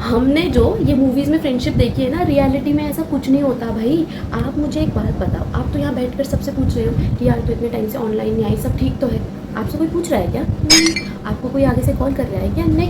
हमने जो ये मूवीज़ में फ्रेंडशिप देखी है ना, रियलिटी में ऐसा कुछ नहीं होता भाई। आप मुझे एक बात बताओ, आप तो यहाँ बैठकर सबसे पूछ रहे हो कि यार तो इतने टाइम से ऑनलाइन नहीं आई, सब ठीक तो है। आपसे कोई पूछ रहा है क्या? नहीं। आपको कोई आगे से कॉल कर रहा है क्या? नहीं।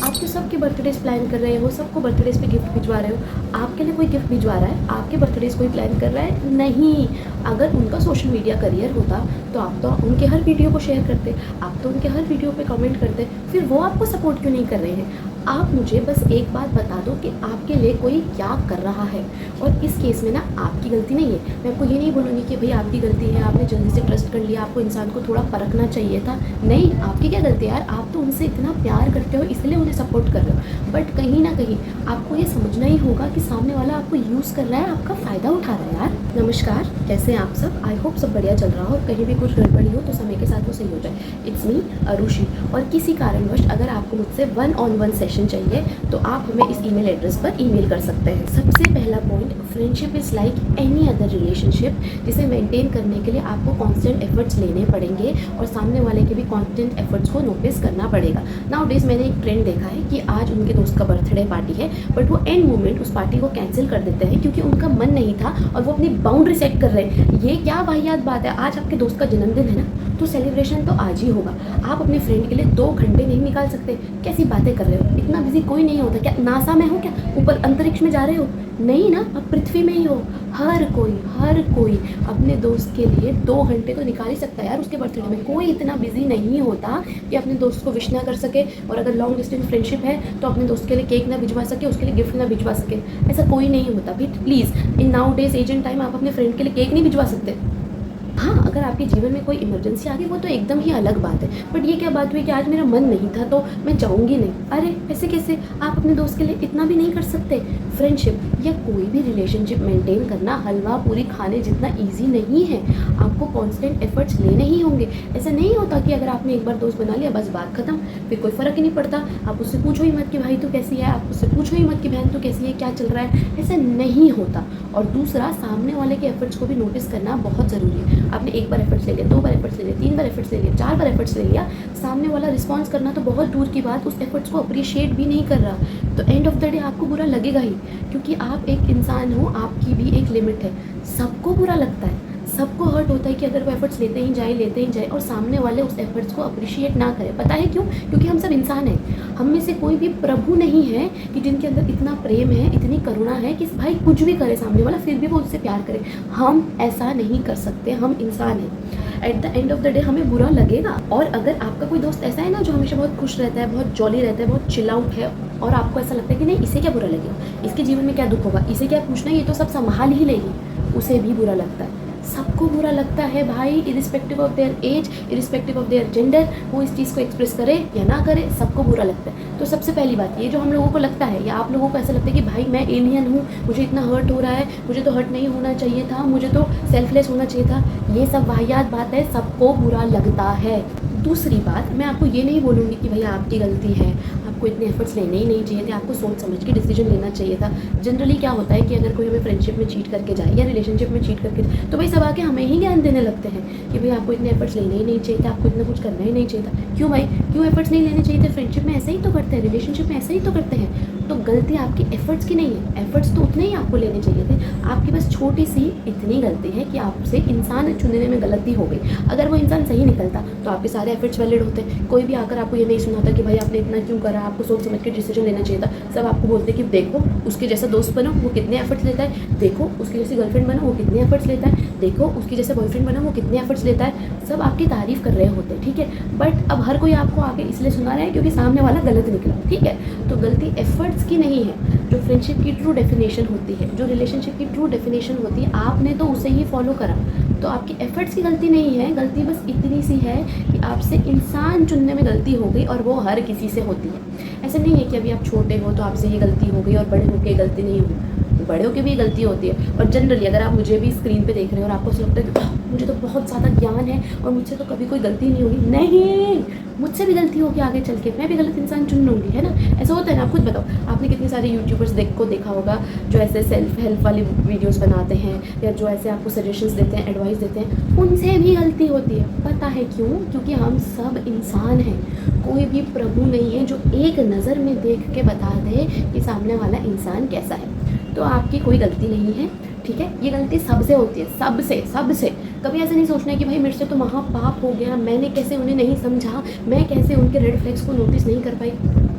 आप तो सबके बर्थडेज प्लान कर रहे हो, सबको बर्थडेज पे गिफ्ट भिजवा रहे हो। आपके लिए कोई गिफ्ट भिजवा रहा है? आपके बर्थडेज कोई प्लान कर रहा है? नहीं। अगर उनका सोशल मीडिया करियर होता तो आप तो उनके हर वीडियो को शेयर करते, आप तो उनके हर वीडियो पे कमेंट करते, फिर वो आपको सपोर्ट क्यों नहीं कर रहे हैं? आप मुझे बस एक बात बता दो कि आपके लिए कोई क्या कर रहा है। और इस केस में ना आपकी गलती नहीं है। मैं आपको ये नहीं बोलूँगी कि भाई आपकी गलती है, आपने जल्दी से ट्रस्ट कर लिया, आपको इंसान को थोड़ा परखना चाहिए था। नहीं, आपकी क्या गलती है यार, आप तो उनसे इतना प्यार करते हो इसलिए उन्हें सपोर्ट कर रहे हो। बट कहीं ना कहीं आपको ये समझना ही होगा कि सामने वाला आपको यूज़ कर रहा है, आपका फ़ायदा उठा रहा है यार। नमस्कार, कैसे हैं आप सब? आई होप सब बढ़िया चल रहा हो और कहीं भी कुछ गड़बड़ी हो तो समय के साथ वो सही हो जाए। It's me Arushi. और किसी कारणवश अगर आपको मुझसे 1-on-1 सेशन चाहिए तो आप हमें इस ईमेल एड्रेस पर ईमेल कर सकते हैं। सबसे पहला point, friendship is like any other relationship, जिसे मेंटेन करने के लिए आपको कांस्टेंट एफर्ट्स लेने पड़ेंगे और सामने वाले के भी कांस्टेंट एफर्ट्स को नोटिस करना पड़ेगा। नाउ डेज मैंने एक ट्रेंड देखा है कि आज उनके दोस्त का बर्थडे पार्टी है, बट वो एंड मोमेंट उस पार्टी को कैंसिल कर देते हैं क्योंकि उनका मन नहीं था और वो अपनी बाउंड्री सेट कर रहे हैं। ये क्या वाहियात बात है? आज आपके दोस्त का जन्मदिन है ना, तो सेलिब्रेशन तो आज ही होगा। आप अपने फ्रेंड के लिए 2 घंटे नहीं निकाल सकते? कैसी बातें कर रहे हो? इतना बिजी कोई नहीं होता क्या? नासा में हो क्या? ऊपर अंतरिक्ष में जा रहे हो? नहीं ना, अब पृथ्वी में ही हो। हर कोई अपने दोस्त के लिए 2 घंटे तो निकाल ही सकता है यार उसके बर्थडे में। कोई इतना बिजी नहीं होता कि अपने दोस्त को विश ना कर सके, और अगर लॉन्ग डिस्टेंस फ्रेंडशिप है तो अपने दोस्त के लिए केक ना भिजवा सके, उसके लिए गिफ्ट ना भिजवा सके। ऐसा कोई नहीं होता भाई। Please, in nowadays age and time आप अपने फ्रेंड के लिए केक नहीं भिजवा सकते। हाँ, अगर आपके जीवन में कोई इमरजेंसी आ गई वो तो एकदम ही अलग बात है। बट ये क्या बात हुई कि आज मेरा मन नहीं था तो मैं जाऊँगी नहीं? अरे ऐसे कैसे? आप अपने दोस्त के लिए इतना भी नहीं कर सकते? फ्रेंडशिप या कोई भी रिलेशनशिप मेंटेन करना हलवा पूरी खाने जितना ईजी नहीं है। आपको कॉन्स्टेंट एफर्ट्स लेने ही होंगे। ऐसा नहीं होता कि अगर आपने एक बार दोस्त बना लिया बस बात खत्म, फिर कोई फ़र्क ही नहीं पड़ता। आप उससे पूछो ही मत कि भाई तू कैसी है, आप उससे पूछो ही मत कि बहन तू कैसी है, क्या चल रहा है। ऐसा नहीं होता। और दूसरा, सामने वाले के एफर्ट्स को भी नोटिस करना बहुत ज़रूरी है। आपने एक बार एफर्ट्स ले लिया, 2 बार एफर्ट्स ले लिया, 3 बार एफर्ट्स ले लिया, 4 बार एफर्ट्स ले लिया, सामने वाला रिस्पॉन्स करना तो बहुत दूर की बात, उस एफर्ट्स को अप्रिशिएट भी नहीं कर रहा, तो एंड ऑफ द डे आपको बुरा लगेगा ही। क्योंकि आप एक इंसान हो, आपकी भी एक लिमिट है। सबको बुरा लगता है, सबको हर्ट होता है कि अगर वो एफर्ट्स लेते ही जाए और सामने वाले उस एफर्ट्स को अप्रिशिएट ना करें। पता है क्यों? क्योंकि हम सब इंसान हैं। हम में से कोई भी प्रभु नहीं है कि जिनके अंदर इतना प्रेम है, इतनी करुणा है कि भाई कुछ भी करे सामने वाला फिर भी वो उससे प्यार करे। हम ऐसा नहीं कर सकते, हम इंसान हैं। At the end of the day हमें बुरा लगेगा। और अगर आपका कोई दोस्त ऐसा है ना जो हमेशा बहुत खुश रहता है, बहुत जॉली रहता है, बहुत चिल आउट है, और आपको ऐसा लगता है कि नहीं इसे क्या बुरा लगेगा, इसके जीवन में क्या दुख होगा, इसे क्या पूछना, ये तो सब संभाल ही लेगी, उसे भी बुरा लगता है। सबको बुरा लगता है भाई, irrespective of their age, irrespective of their gender. वो इस चीज़ को एक्सप्रेस करे या ना करे, सबको बुरा लगता है। तो सबसे पहली बात, ये जो हम लोगों को लगता है या आप लोगों को ऐसा लगता है कि भाई मैं एलियन हूँ, मुझे इतना हर्ट हो रहा है, मुझे तो हर्ट नहीं होना चाहिए था, मुझे तो सेल्फलेस होना चाहिए था, ये सब वाहियात बात है, सबको बुरा लगता है। दूसरी बात, मैं आपको ये नहीं बोलूँगी कि भैया आपकी गलती है, आपको इतने एफर्ट्स लेने ही नहीं चाहिए थे, आपको सोच समझ के डिसीजन लेना चाहिए था। जनरली क्या होता है कि अगर कोई हमें फ्रेंडशिप में चीट करके जाए या रिलेशनशिप में चीट करके जाए तो भाई सब आके हमें ही ज्ञान देने लगते हैं कि भाई आपको इतने एफर्ट्स लेने ही नहीं चाहिए थे, आपको इतना कुछ करना ही नहीं चाहिए था। क्यों भाई, क्यों एफर्ट्स नहीं लेने चाहिए थे? फ्रेंडशिप में ऐसे ही तो करते हैं, रिलेशनशिप में ऐसे ही तो करते हैं। तो गलती आपकी एफर्ट्स की नहीं है, एफर्ट्स तो उतने ही आपको लेने चाहिए थे। आपकी बस छोटी सी इतनी गलती है कि आपसे इंसान चुनने में गलती हो गई। अगर वो इंसान सही निकलता तो आपके सारे एफर्ट्स वैलिड होते। कोई भी आकर आपको ये नहीं सुनाता कि भाई आपने इतना क्यों करा, आपको सोच समझ के डिसीजन लेना चाहिए था। सब आपको बोलते कि देखो उसके जैसा दोस्त बनो, वो कितने एफर्ट्स लेता है, देखो उसकी जैसी गर्लफ्रेंड बनो, वो कितने एफर्ट्स लेता है, देखो उसकी जैसे बॉयफ्रेंड बनो, वो कितने एफर्ट्स लेता है। सब आपकी तारीफ कर रहे होते, ठीक है। बट अब हर कोई आपको आके इसलिए सुना रहा है क्योंकि सामने वाला गलत निकला, ठीक है। तो गलती एफर्ट्स की नहीं है। जो फ्रेंडशिप की ट्रू डेफिनेशन होती है, जो रिलेशनशिप की ट्रू डेफिनेशन होती है, आपने तो उसे ही फॉलो करा। तो आपकी एफर्ट्स की गलती नहीं है, गलती बस इतनी सी है कि आपसे इंसान चुनने में गलती हो गई, और वो हर किसी से होती है। ऐसा नहीं है कि अभी आप छोटे हो तो आपसे ये गलती हो गई और बड़े होकर गलती नहीं होगी, बड़ों की भी गलती होती है। और जनरली अगर आप मुझे भी स्क्रीन पे देख रहे हो और आपको ऐसा लगता है कि मुझे तो बहुत ज़्यादा ज्ञान है और मुझसे तो कभी कोई गलती नहीं होगी, नहीं, मुझसे भी गलती होगी आगे चल के, मैं भी गलत इंसान चुन लूँगी, है ना। ऐसा होता है ना। आप खुद बताओ, आपने कितने सारे यूट्यूबर्स देखा होगा जो ऐसे सेल्फ हेल्प वाली वीडियोस बनाते हैं या जो ऐसे आपको सजेशंस देते हैं, एडवाइस देते हैं, उनसे भी गलती होती है। पता है क्यों? क्योंकि हम सब इंसान हैं। कोई भी प्रभु नहीं है जो एक नज़र में देख के बता दे कि सामने वाला इंसान कैसा है। तो आपकी कोई गलती नहीं है, ठीक है। ये गलती सबसे होती है, सबसे सबसे। कभी ऐसा नहीं सोचना है कि भाई मेरे से तो महापाप हो गया, मैंने कैसे उन्हें नहीं समझा, मैं कैसे उनके रेड फ्लैग्स को नोटिस नहीं कर पाई।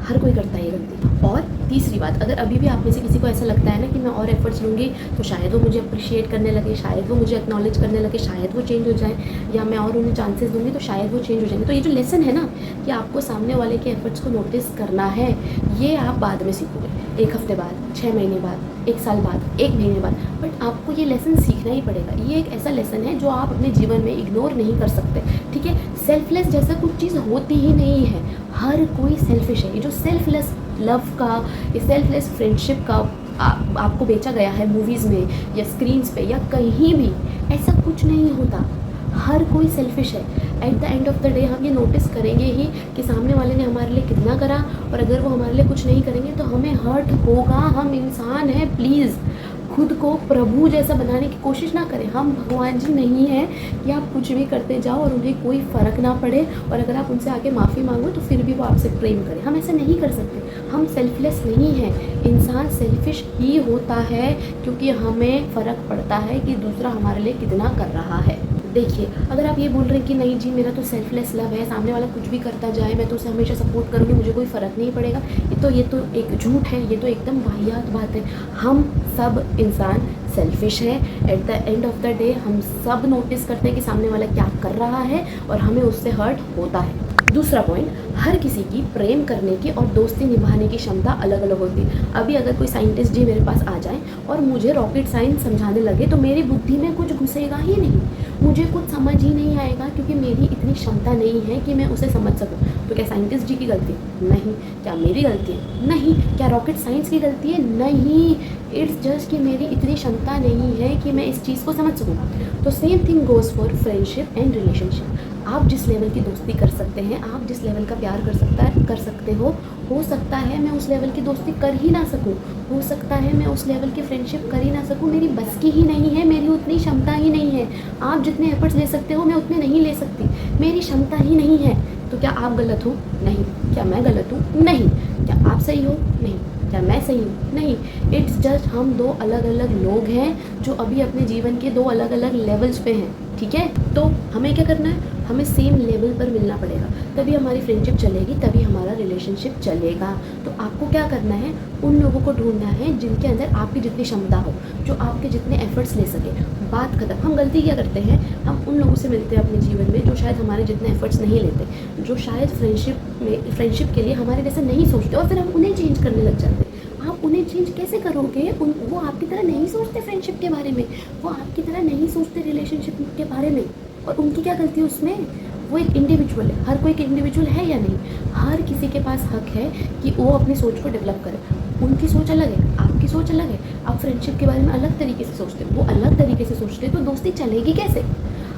हर कोई करता है ये गलती। और तीसरी बात, अगर अभी भी आप में से किसी को ऐसा लगता है ना कि मैं और एफर्ट्स लूँगी तो शायद वो मुझे अप्रिशिएट करने लगे, शायद वो मुझे एक्नॉलेज करने लगे, शायद वो चेंज हो जाए, या मैं और उन्हें चांसेस दूँगी तो शायद वो चेंज हो जाएंगे। तो ये जो लेसन है ना कि आपको सामने वाले के एफर्ट्स को नोटिस करना है, ये आप बाद में सीखोगे, 1 हफ्ते बाद, 6 महीने बाद, 1 साल बाद, 1 महीने बाद, बट आपको ये लेसन सीखना ही पड़ेगा। ये एक ऐसा लेसन है जो आप अपने जीवन में इग्नोर नहीं कर सकते, ठीक है। सेल्फलेस जैसा कुछ चीज़ होती ही नहीं है, हर कोई सेल्फिश है। ये जो सेल्फलेस लव का, ये सेल्फलेस फ्रेंडशिप का आपको बेचा गया है मूवीज़ में या स्क्रीन्स पे या कहीं भी, ऐसा कुछ नहीं होता। हर कोई सेल्फिश है। At the end of the day हम ये नोटिस करेंगे ही कि सामने वाले ने हमारे लिए कितना करा, और अगर वो हमारे लिए कुछ नहीं करेंगे तो हमें हर्ट होगा। हम इंसान हैं, प्लीज़ खुद को प्रभु जैसा बनाने की कोशिश ना करें। हम भगवान जी नहीं हैं कि आप कुछ भी करते जाओ और उन्हें कोई फ़र्क ना पड़े, और अगर आप उनसे आके माफ़ी मांगो तो फिर भी वो आपसे प्रेम करें। हम ऐसा नहीं कर सकते। हम सेल्फलेस नहीं हैं। इंसान सेल्फिश ही होता है क्योंकि हमें फ़र्क पड़ता है कि दूसरा हमारे लिए कितना कर रहा है। देखिए, अगर आप ये बोल रहे हैं कि नहीं जी मेरा तो सेल्फलेस लव है, सामने वाला कुछ भी करता जाए मैं तो उसे हमेशा सपोर्ट करूँगी, मुझे कोई फ़र्क नहीं पड़ेगा, ये तो एक झूठ है, ये तो एकदम वाहियात बात है। हम सब इंसान सेल्फिश है। At the end of the day हम सब नोटिस करते हैं कि सामने वाला क्या कर रहा है और हमें उससे हर्ट होता है। दूसरा पॉइंट, हर किसी की प्रेम करने की और दोस्ती निभाने की क्षमता अलग अलग होती है। अभी अगर कोई साइंटिस्ट जी मेरे पास आ जाए और मुझे रॉकेट साइंस समझाने लगे तो मेरी बुद्धि में कुछ घुसेगा ही नहीं, मुझे कुछ समझ ही नहीं आएगा, क्योंकि मेरी इतनी क्षमता नहीं है कि मैं उसे समझ सकूं। तो क्या साइंटिस्ट जी की गलती है? नहीं। क्या मेरी गलती है? नहीं। क्या रॉकेट साइंस की गलती है? नहीं। इट्स जस्ट कि मेरी इतनी क्षमता नहीं है कि मैं इस चीज़ को समझ सकूँ। तो same thing goes for friendship and relationship. आप जिस लेवल की दोस्ती कर सकते हैं, आप जिस लेवल का प्यार कर सकते हो सकता है मैं उस लेवल की दोस्ती कर ही ना सकूं, हो सकता है मैं उस लेवल की फ्रेंडशिप कर ही ना सकूं। मेरी बस की ही नहीं है, मेरी उतनी क्षमता ही नहीं है। आप जितने एफर्ट्स ले सकते हो मैं उतने नहीं ले सकती, मेरी क्षमता ही नहीं है। तो क्या आप गलत हो? नहीं। क्या मैं गलत हूँ? नहीं। क्या आप सही हो? नहीं। क्या मैं सही हूँ? नहीं। इट्स जस्ट हम दो अलग अलग लोग हैं जो अभी अपने जीवन के दो अलग अलग लेवल्स पे हैं, ठीक है। तो हमें क्या करना है? हमें सेम लेवल पर मिलना पड़ेगा, तभी हमारी फ्रेंडशिप चलेगी, तभी हमारा रिलेशनशिप चलेगा। तो आपको क्या करना है? उन लोगों को ढूंढना है जिनके अंदर आपकी जितनी क्षमता हो, जो आपके जितने एफर्ट्स ले सके। बात खत्म। हम गलती क्या करते हैं? हम उन लोगों से मिलते हैं अपने जीवन में जो शायद हमारे जितने एफर्ट्स नहीं लेते, जो शायद फ्रेंडशिप के लिए हमारे जैसे नहीं सोचते, और फिर हम उन्हें चेंज करने लग जाते हैं। आप उन्हें चेंज कैसे करोगे? वो आपकी तरह नहीं सोचते फ्रेंडशिप के बारे में, वो आपकी तरह नहीं सोचते रिलेशनशिप के बारे में, और उनकी क्या गलती है उसमें? वो एक इंडिविजुअल है। हर कोई एक इंडिविजुअल है या नहीं? हर किसी के पास हक है कि वो अपनी सोच को डेवलप करे। उनकी सोच अलग है, आपकी सोच अलग है। आप फ्रेंडशिप के बारे में अलग तरीके से सोचते हो, वो अलग तरीके से सोचते हैं, तो दोस्ती चलेगी कैसे?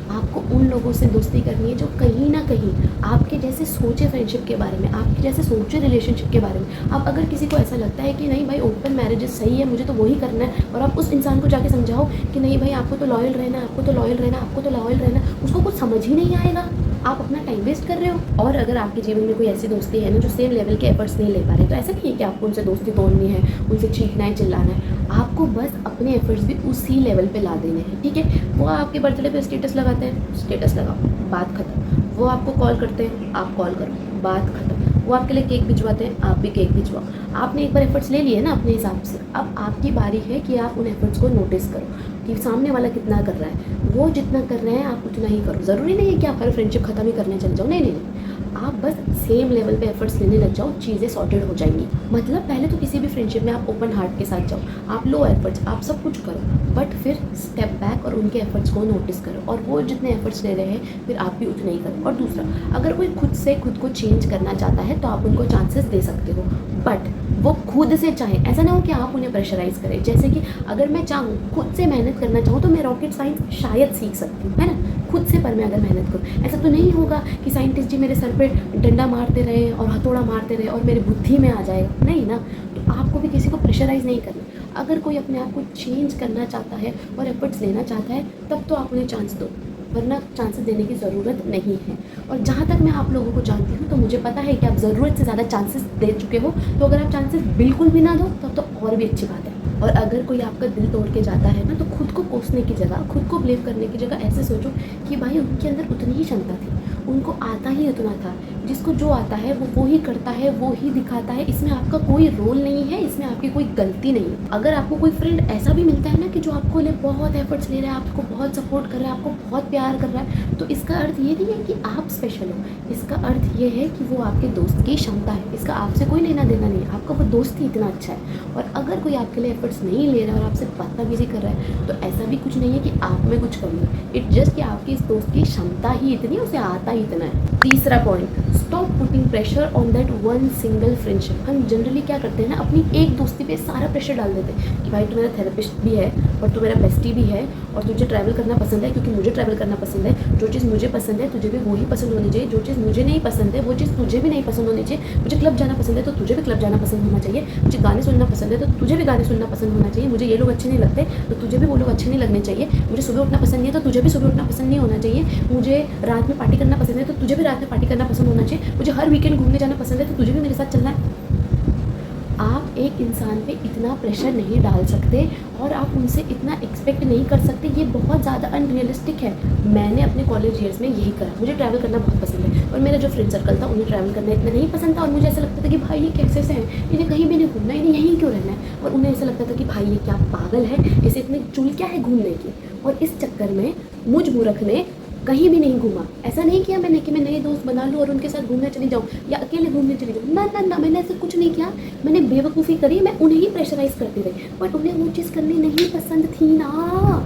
आपको उन लोगों से दोस्ती करनी है जो कहीं ना कहीं आपके जैसे सोचे फ्रेंडशिप के बारे में, आपके जैसे सोचे रिलेशनशिप के बारे में। अब अगर किसी को ऐसा लगता है कि नहीं भाई ओपन मैरिज सही है, मुझे तो वही करना है, और आप उस इंसान को जाके समझाओ कि नहीं भाई आपको तो लॉयल रहना, आपको तो लॉयल रहना, आपको तो लॉयल रहना, उसको कुछ समझ ही नहीं आएगा। आप अपना टाइम वेस्ट कर रहे हो। और अगर आपके जीवन में कोई ऐसी दोस्ती है ना जो सेम लेवल के एफर्ट्स नहीं ले पा रहे, तो ऐसा नहीं है कि आपको उनसे दोस्ती तोड़नी है, उनसे चीखना है, चिल्लाना है। आपको बस अपने एफर्ट्स भी उसी लेवल पे ला देने हैं, ठीक है। वो आपके बर्थडे पे स्टेटस लगाते हैं, स्टेटस लगाओ, बात खत्म। वो आपको कॉल करते हैं, आप कॉल करो, बात खत्म। वो आपके लिए केक भिजवाते हैं, आप भी केक भिजवाओ। आपने एक बार एफर्ट्स ले लिए ना अपने हिसाब से, अब आपकी बारी है कि आप उन एफर्ट्स को नोटिस करो कि सामने वाला कितना कर रहा है। वो जितना कर रहे हैं आप उतना ही करो। ज़रूरी नहीं है कि आप हर फ्रेंडशिप ख़त्म ही करने चले जाओ, नहीं नहीं नहीं, आप बस सेम लेवल पे एफर्ट्स लेने लग जाओ, चीज़ें सॉर्टेड हो जाएंगी। मतलब पहले तो किसी भी फ्रेंडशिप में आप ओपन हार्ट के साथ जाओ, आप लो एफर्ट्स, आप सब कुछ करो, बट फिर स्टेप बैक और उनके एफर्ट्स को नोटिस करो, और वो जितने एफर्ट्स ले रहे हैं फिर आप भी उतने ही करो। और दूसरा, अगर कोई खुद से खुद को चेंज करना चाहता है तो आप उनको चांसेस दे सकते हो, बट वो खुद से चाहें। ऐसा ना हो कि आप उन्हें प्रेशराइज़ करें। जैसे कि अगर मैं चाहूँ खुद से मेहनत करना चाहूँ तो मैं रॉकेट साइंस शायद सीख सकती हूँ, है ना, खुद से। पर मैं अगर मेहनत करूँ, ऐसा तो नहीं होगा कि साइंटिस्ट जी मेरे सर पे डंडा मारते रहे और हथौड़ा मारते रहे और मेरी बुद्धि में आ जाएगा, नहीं ना। तो आपको भी किसी को प्रेशराइज़ नहीं करना। अगर कोई अपने आप को चेंज करना चाहता है और एफर्ट्स लेना चाहता है तब तो आप उन्हें चांस दो, वरना चांसेस देने की ज़रूरत नहीं है। और जहाँ तक मैं आप लोगों को जानती हूँ तो मुझे पता है कि आप ज़रूरत से ज़्यादा चांसेस दे चुके हो, तो अगर आप चांसेस बिल्कुल भी ना दो तब तो और भी अच्छी बात है। और अगर कोई आपका दिल तोड़ के जाता है ना, तो खुद को कोसने की जगह, खुद को ब्लेम करने की जगह ऐसे सोचो कि भाई उनके अंदर उतनी ही क्षमता थी, उनको आता ही उतना था। जिसको जो आता है वो ही करता है, वो ही दिखाता है। इसमें आपका कोई रोल नहीं है, इसमें आपकी कोई गलती नहीं है। अगर आपको कोई फ्रेंड ऐसा भी मिलता है ना कि जो आपको लिए बहुत एफर्ट्स ले रहा है, आपको बहुत सपोर्ट कर रहा है, आपको बहुत प्यार कर रहा है, तो इसका अर्थ ये नहीं है कि आप स्पेशल हो। इसका अर्थ ये है कि वो आपके दोस्त की क्षमता है। इसका आपसे कोई लेना देना नहीं है, आपका वो दोस्त ही इतना अच्छा है। और अगर कोई आपके लिए एफर्ट्स नहीं ले रहा है और आपसे बदतमीजी कर रहा है, तो ऐसा भी कुछ नहीं है कि आप में कुछ कमी है। इट जस्ट कि आपकी इस दोस्त की क्षमता ही इतनी है, उसे आता ही इतना है। तीसरा point, stop putting pressure on that one single friendship. हम जनरली क्या करते हैं ना, अपनी एक दोस्ती पे सारा प्रेशर डाल देते हैं कि भाई तू मेरा थेरेपिस्ट भी है और तू मेरा बेस्टी भी है और तुझे ट्रैवल करना पसंद है क्योंकि मुझे ट्रैवल करना पसंद है। जो चीज़ मुझे पसंद है तुझे भी वही पसंद होनी चाहिए, जो चीज़ मुझे नहीं पसंद है वो चीज़ तुझे भी नहीं पसंद होनी चाहिए। मुझे क्लब जाना पसंद है तो तुझे भी क्लब जाना पसंद होना चाहिए। मुझे गाने सुनना पसंद है तो तुझे भी गाने सुनना पसंद होना चाहिए। मुझे ये लोग अच्छे नहीं लगते तो तुझे भी वो लोग अच्छे नहीं लगने चाहिए। मुझे सुबह उठना पसंद नहीं है तो तुझे भी सुबह उठना पसंद नहीं होना चाहिए। मुझे रात में पार्टी करना पसंद है तो तुझे भी रात में पार्टी करना पसंद होना चाहिए। मुझे हर वीकेंड घूमने जाना पसंद है तो तुझे भी मेरे साथ चलना है। आप एक इंसान पे इतना प्रेशर नहीं डाल सकते और आप उनसे इतना एक्सपेक्ट नहीं कर सकते, ये बहुत ज़्यादा अनरियलिस्टिक है। मैंने अपने कॉलेज ईयर्स में यही करा। मुझे ट्रैवल करना बहुत पसंद है और मेरा जो फ्रेंड सर्कल था उन्हें ट्रैवल करना इतना नहीं पसंद था और मुझे ऐसा लगता था कि भाई ये कैसे से हैं, इन्हें कहीं भी नहीं घूमना, इन्हें यहीं क्यों रहना है। और उन्हें ऐसा लगता था कि भाई ये क्या पागल है, इसे इतनी चुल क्या है घूमने की। और इस चक्कर में मुझ मूर्ख ने कहीं भी नहीं घूमा। ऐसा नहीं किया मैंने कि मैं नए दोस्त बना लूँ और उनके साथ घूमने चली जाऊँ या अकेले घूमने चली जाऊँ। ना ना ना, मैंने ऐसा कुछ नहीं किया। मैंने बेवकूफ़ी करी, मैं उन्हें ही प्रेशराइज़ करती रही, बट उन्हें वो चीज़ करनी नहीं पसंद थी ना।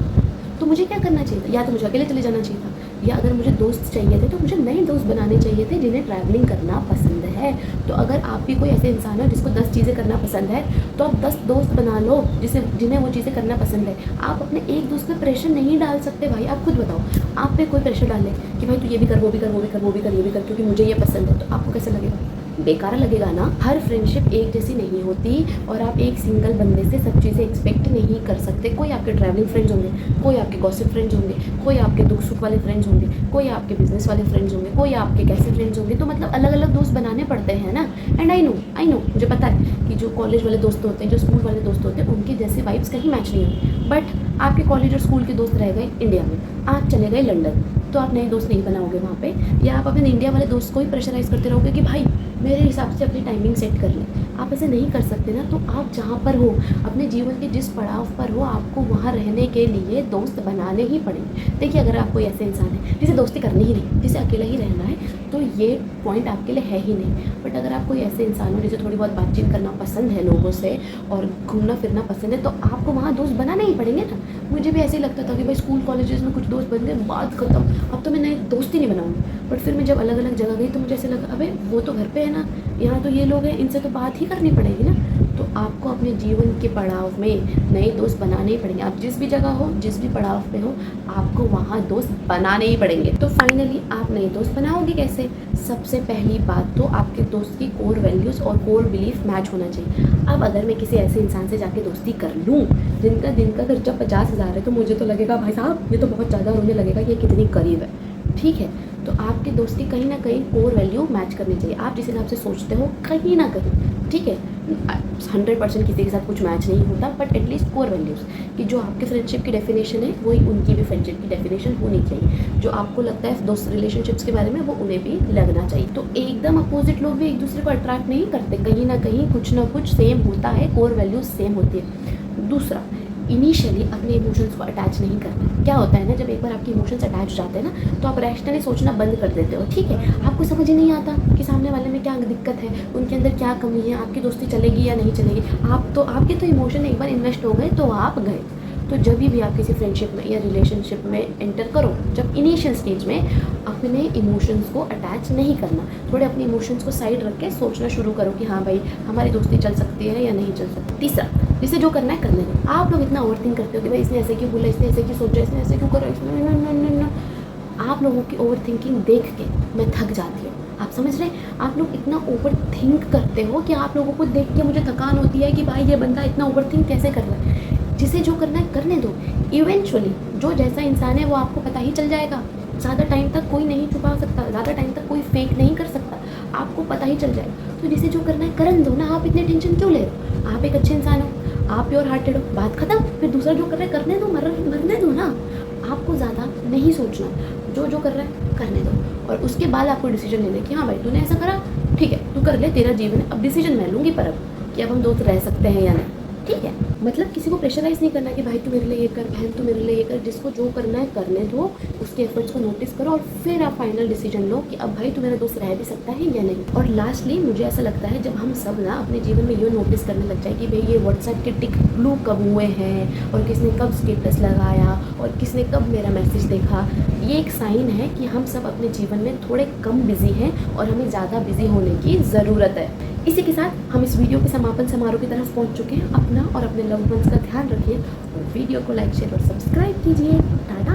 तो मुझे क्या करना चाहिए था? या तो मुझे अकेले चले जाना चाहिए था, या अगर मुझे दोस्त चाहिए थे तो मुझे नए दोस्त बनाने चाहिए थे जिन्हें ट्रैवलिंग करना पसंद है। तो अगर आप भी कोई ऐसे इंसान है जिसको 10 चीज़ें करना पसंद है तो आप 10 दोस्त बना लो जिन्हें वो चीज़ें करना पसंद है। आप अपने एक दोस्त पे प्रेशर नहीं डाल सकते भाई। आप खुद बताओ, आप पे कोई प्रेशर डाले कि भाई तू ये भी कर, वो भी कर, वो भी कर, वो भी कर, ये भी कर क्योंकि मुझे ये पसंद है, तो आपको कैसे लगेगा? बेकार लगेगा ना। हर फ्रेंडशिप एक जैसी नहीं होती और आप एक सिंगल बंदे से सब चीज़ें एक्सपेक्ट नहीं कर सकते। कोई आपके ट्रैवलिंग फ्रेंड्स होंगे, कोई आपके गॉसिप फ्रेंड्स होंगे, कोई आपके दुख सुख वाले फ्रेंड्स होंगे, कोई आपके बिजनेस वाले फ्रेंड्स होंगे, कोई आपके कैसे फ्रेंड्स होंगे। तो मतलब अलग अलग दोस्त बनाने पड़ते हैं ना। एंड आई नो मुझे पता है कि जो कॉलेज वाले दोस्त होते हैं, जो स्कूल वाले दोस्त होते हैं, उनकी जैसी वाइब्स कहीं मैच नहीं होती। बट आपके कॉलेज और स्कूल के दोस्त रह गए इंडिया में, आप चले गए लंदन, तो आप नए दोस्त नहीं बनाओगे वहाँ पे। या आप अपने इंडिया वाले दोस्त को ही प्रेशराइज़ करते रहोगे कि भाई मेरे हिसाब से अपनी टाइमिंग सेट कर लें। आप ऐसे नहीं कर सकते ना। तो आप जहाँ पर हो, अपने जीवन के जिस पड़ाव पर हो, आपको वहाँ रहने के लिए दोस्त बनाने ही पड़ेंगे। देखिए, अगर आप कोई ऐसे इंसान है जिसे दोस्ती करनी ही नहीं, जिसे अकेला ही रहना है, तो ये पॉइंट आपके लिए है ही नहीं। बट अगर आप कोई ऐसे इंसान हो जिसे थोड़ी बहुत बातचीत करना पसंद है लोगों से और घूमना फिरना पसंद है, तो आपको वहाँ दोस्त बनाने ही पड़ेंगे ना। मुझे भी ऐसे ही लगता था कि भाई स्कूल कॉलेजेस में कुछ दोस्त बन गए, बात खत्म, अब तो मैं नए दोस्त ही नहीं बनाऊंगी। बट फिर मैं जब अलग अलग जगह गई तो मुझे ऐसे लगा, अबे वो तो घर पे है ना, यहाँ तो ये लोग हैं, इनसे तो बात ही करनी पड़ेगी ना। तो आपको अपने जीवन के पड़ाव में नए दोस्त बनाने ही पड़ेंगे। आप जिस भी जगह हो, जिस भी पड़ाव पे हो, आपको वहाँ दोस्त बनाने ही पड़ेंगे। तो फाइनली आप नए दोस्त बनाओगे कैसे? सबसे पहली बात तो आपके दोस्त की कोर वैल्यूज़ और कोर बिलीफ मैच होना चाहिए। अब अगर मैं किसी ऐसे इंसान से जाके दोस्ती कर लूँ जिनका दिन का खर्चा 50,000 है, तो मुझे तो लगेगा भाई साहब ये तो बहुत ज़्यादा, और उन्हें लगेगा कि ये कितनी करीब है। ठीक है, तो आपके दोस्त की कहीं ना कहीं कोर वैल्यू मैच करनी चाहिए। आप जिस हिसाब से सोचते हो कहीं ना कहीं, ठीक है, 100% किसी के साथ कुछ मैच नहीं होता, बट एटलीस्ट कोर वैल्यूज़ कि जो आपके फ्रेंडशिप की डेफिनेशन है वही उनकी भी फ्रेंडशिप की डेफिनेशन होनी चाहिए। जो आपको लगता है दोस्त रिलेशनशिप्स के बारे में वो उन्हें भी लगना चाहिए। तो एकदम अपोजिट लोग भी एक दूसरे को अट्रैक्ट नहीं करते, कहीं ना कुछ सेम होता है, कोर वैल्यूज सेम होती है। दूसरा, इनिशियली अपने इमोशंस को अटैच नहीं करना। क्या होता है ना, जब एक बार आपके इमोशंस अटैच हो जाते हैं ना, तो आप रैशनली सोचना बंद कर देते हो। ठीक है, आपको समझ ही नहीं आता कि सामने वाले में क्या दिक्कत है, उनके अंदर क्या कमी है, आपकी दोस्ती चलेगी या नहीं चलेगी। आपके तो इमोशन एक बार इन्वेस्ट हो गए तो आप गए। तो जब भी आप किसी फ्रेंडशिप में या रिलेशनशिप में एंटर करो, जब इनिशियल स्टेज में अपने इमोशंस को अटैच नहीं करना, थोड़े अपने इमोशंस को साइड रख के सोचना शुरू करो कि हाँ भाई हमारी दोस्ती चल सकती है या नहीं चल सकती। तीसरा, जिसे जो करना है करने दो। आप लोग इतना ओवर थिंक करते हो कि भाई इसने ऐसे क्यों बोला, इसने ऐसे क्यों सोचा, इसने ऐसे क्यों करा, इसने आप लोगों की ओवर थिंकिंग देख के मैं थक जाती हूँ। आप समझ रहे हैं? आप लोग इतना ओवर थिंक करते हो कि आप लोगों को देख के मुझे थकान होती है कि भाई ये बंदा इतना ओवर थिंक कैसे कर रहा है। जिसे जो करना है करने दो। इवेंचुअली जो जैसा इंसान है वो आपको पता ही चल जाएगा। ज़्यादा टाइम तक कोई नहीं छुपा सकता, ज़्यादा टाइम तक कोई फेक नहीं कर सकता, आपको पता ही चल जाएगा। तो जिसे जो करना है करने दो ना, आप इतने टेंशन क्यों ले रहे हो? आप एक अच्छे इंसान हो, आप प्योर हार्टेड हो, बात खत्म। फिर दूसरा जो कर रहा है करने दो, मरने दो ना। आपको ज़्यादा नहीं सोचना, जो कर रहा है करने दो। और उसके बाद आपको डिसीजन लेना है कि हाँ भाई तूने ऐसा करा, ठीक है तू कर ले, तेरा जीवन है। अब डिसीजन मैं लूँगी पर अब कि अब हम दोस्त रह सकते हैं या नहीं, ठीक है। मतलब किसी को प्रेशराइज नहीं करना कि भाई तू मेरे लिए ये कर, बहन तू मेरे लिए ये कर। जिसको जो करना है करने दो, उसके एफर्ट्स को नोटिस करो और फिर आप फाइनल डिसीजन लो कि अब भाई तू मेरा दोस्त रह भी सकता है या नहीं। और लास्टली मुझे ऐसा लगता है जब हम सब ना अपने जीवन में ये नोटिस करने लग जाए कि भाई ये व्हाट्सएप के टिक ब्लू कब हुए हैं और किसने कब स्टेटस लगाया और किसने कब मेरा मैसेज देखा, ये एक साइन है कि हम सब अपने जीवन में थोड़े कम बिजी हैं और हमें ज़्यादा बिजी होने की ज़रूरत है। इसी के साथ हम इस वीडियो के समापन समारोह की तरफ पहुंच चुके हैं। अपना और अपने लव्ड वंस का ध्यान रखिए। वीडियो को लाइक शेयर और सब्सक्राइब कीजिए। टाटा।